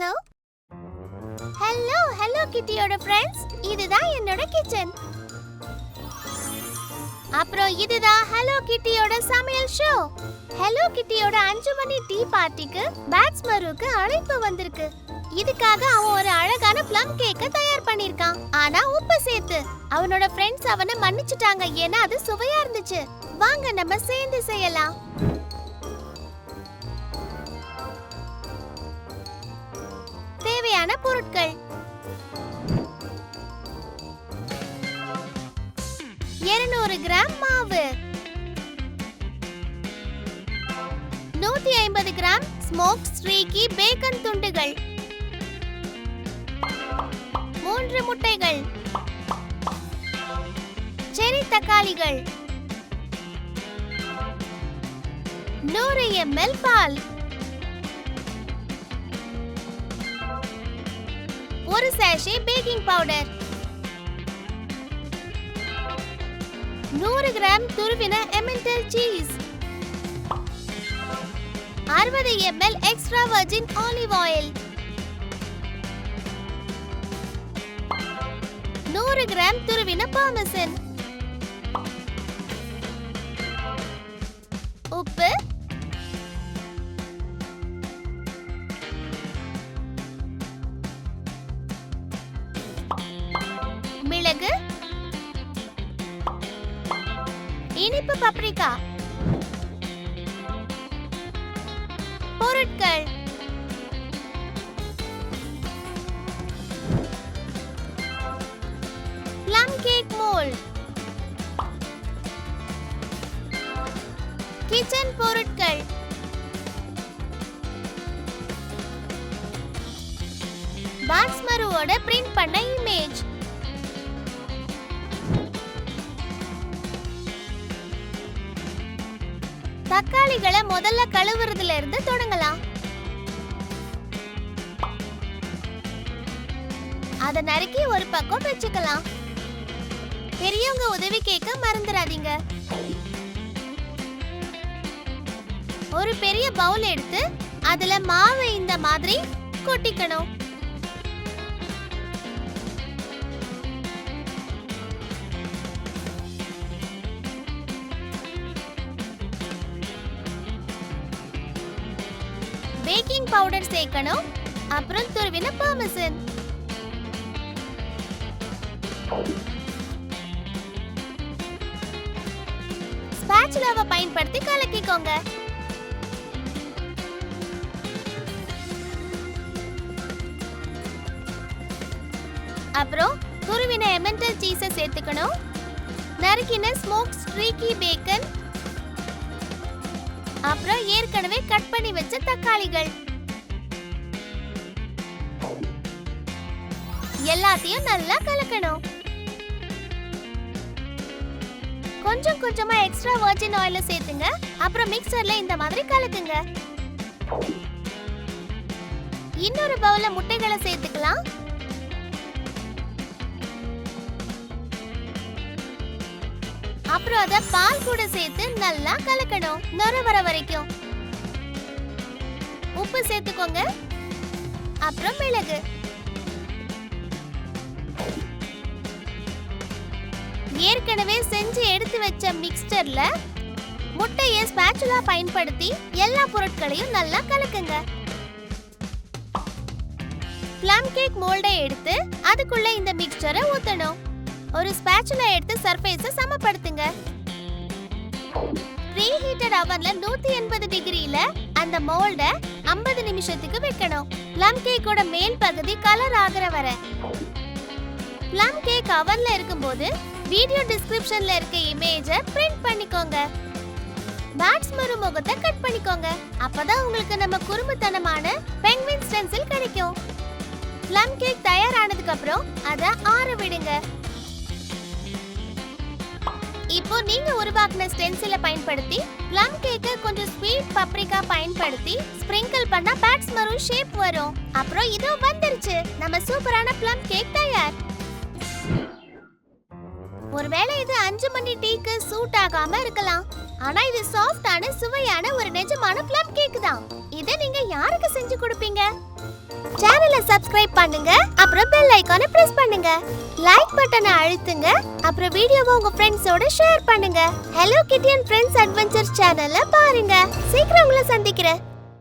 So hello கிட்டியோட friends, இதுதான் என்னோட kitchen. அப்புறம் இதுதான் ஹலோ கிட்டியோட சமையல் ஷோ. ஹலோ கிட்டியோட 5 மணி டீ பார்ட்டிக்கு பேட்ஸ் மருக்கு அழைப்பு வந்திருக்கு. இதுக்காக அவன் ஒரு அழகான ப்ளம் கேக்க தயார் பண்ணிருக்கான். ஆனா உப்பு சேர்த்து. அவனோட ஃப்ரெண்ட்ஸ் அவனை மன்னிச்சிட்டாங்க, ஏன்னா அது சுவையா இருந்துச்சு. வாங்க நம்ம சேர்ந்து செய்யலாம். தேவையான பொருட்கள்: 200 கிராம் மாவு, 150 கிராம் ஸ்மோக் ஸ்ட்ரீக்கி பேக்கன் துண்டுகள், 3 முட்டைகள், செரி தக்காளிகள், 100 ml பால், 1 சாஷே பேக்கிங் பவுடர், 100 கிராம் துருவின Emmental cheese, 60 ml extra virgin olive oil, 100 gram துருவின பார்மசன், உப்பு, மிளகு, இனிப்பு பப்ரிகா. பொருட்கள்: ப்ளம் கேக் மோல்ட், கிச்சன் பொருட்கள்: பேட்ஸ் மருவோட பிரிண்ட் பண்ண இமேஜ், தக்காளிகளை முதல்ல கழுவுறதுல இருந்து தொடங்கலாம். அத நறுக்கி ஒரு பக்கம் வச்சுக்கலாம். பெரியவங்க உதவி கேட்க மறந்துடாதீங்க. ஒரு பெரிய பவுல் எடுத்து அதுல மாவை இந்த மாதிரி கொட்டிக்கணும். பேக்கிங் பவுடர் சேர்க்கணும். அப்புறம் துருவின பார்மசன். ஸ்பாச்சுலாவை பயன்படுத்தி கலக்கிக்கோங்க. அப்புறம் துருவின எமெண்டல் சீஸை சேர்த்துக்கணும். நறுக்கின ஸ்மோக் ஸ்ட்ரீக்கி பேக்கன், அப்புறம் ஏற்கனவே கட் பண்ணி வச்ச தக்காளிகள் எல்லாத்தையும் நல்லா கலக்கணும். கொஞ்சம் கொஞ்சமா எக்ஸ்ட்ரா வர்ஜின் ஆயில சேர்த்துங்க. அப்புறம் மிக்சர்ல இந்த மாதிரி கலக்குங்க. இன்னொரு பவுல்ல முட்டைகளை சேர்த்துக்கலாம். அப்புறம் அத பால் கூட சேர்த்து நல்லா கலக்கணும், நுர வர வரைக்கும். உப்பு சேர்த்துக்கோங்க. அப்புறம் மிளகு. ஏற்கனவே செஞ்சு எடுத்து வச்ச மிக்ஸ்சர்ல முட்டையை ஸ்பாச்சுலா பயன்படுத்தி எல்லா பொருட்களையும் நல்லா கலக்குங்க. ப்ளம் கேக் மோல்டை எடுத்து அதுக்குள்ள இந்த மிக்ஸ்சரை ஊத்தணும். ஒரு ஸ்பாச்சுலா எடுத்து சர்ஃபேஸை சமப்படுத்துங்க. ப்ரீஹீட்டட் அவன்ல 180 டிகிரில அந்த மோல்ட 50 நிமிஷத்துக்கு வைக்கணும். ப்ளம் கேக்கோட மேல் பகுதி கலர் ஆகுற வரை. ப்ளம் கேக் அவன்ல இருக்கும்போது வீடியோ டிஸ்கிரிப்ஷன்ல இருக்க இமேஜை பிரிண்ட் பண்ணிக்கோங்க. பேட்ஸ் மரு முகத்தை கட் பண்ணிக்கோங்க. அப்பதான் உங்களுக்கு நம்ம குறும்புத்தனமான பெங்குவின் ஸ்டென்சில் கிடைக்கும். ப்ளம் கேக் தயாரானதுக்கு அப்புறம் அதை ஆற விடுங்க. இப்போ நீங்க உருவாக்கின ஸ்டென்சிலை பயன்படுத்தி ப்ளம் கேக்க கொஞ்சம் ஸ்வீட் பப்ரிகா பயன்படுத்தி ஸ்ப்ரிங்கிள் பண்ணா பேட்ஸ் மரூன் ஷேப் வரும். அப்புறம் இதோ வந்துருச்சு, நம்ம சூப்பரான ப்ளம் கேக் தயார். ஒருவேளை இது 5 மணி டீக்கு சூட் ஆகாம இருக்கலாம், ஆனா இது சாஃப்டான சுவையான ஒரு நிஜமான ப்ளம் கேக் தான். இதை நீங்க யாருக்கு செஞ்சு கொடுப்பீங்க? சேனலை சப்ஸ்கிரைப் பண்ணுங்க, அப்புறம் பெல் ஐகானை பிரஸ் பண்ணுங்க. லைக் பட்டனை அழுத்துங்க, அப்புறம் வீடியோவை உங்க ஃப்ரெண்ட்ஸோட ஷேர் பண்ணுங்க. ஹலோ கிட்டி அண்ட் ஃப்ரெண்ட்ஸ் அட்வென்ச்சர் சேனலை பாருங்க. சீக்கிரம் உங்களை சந்திக்கிறேன்.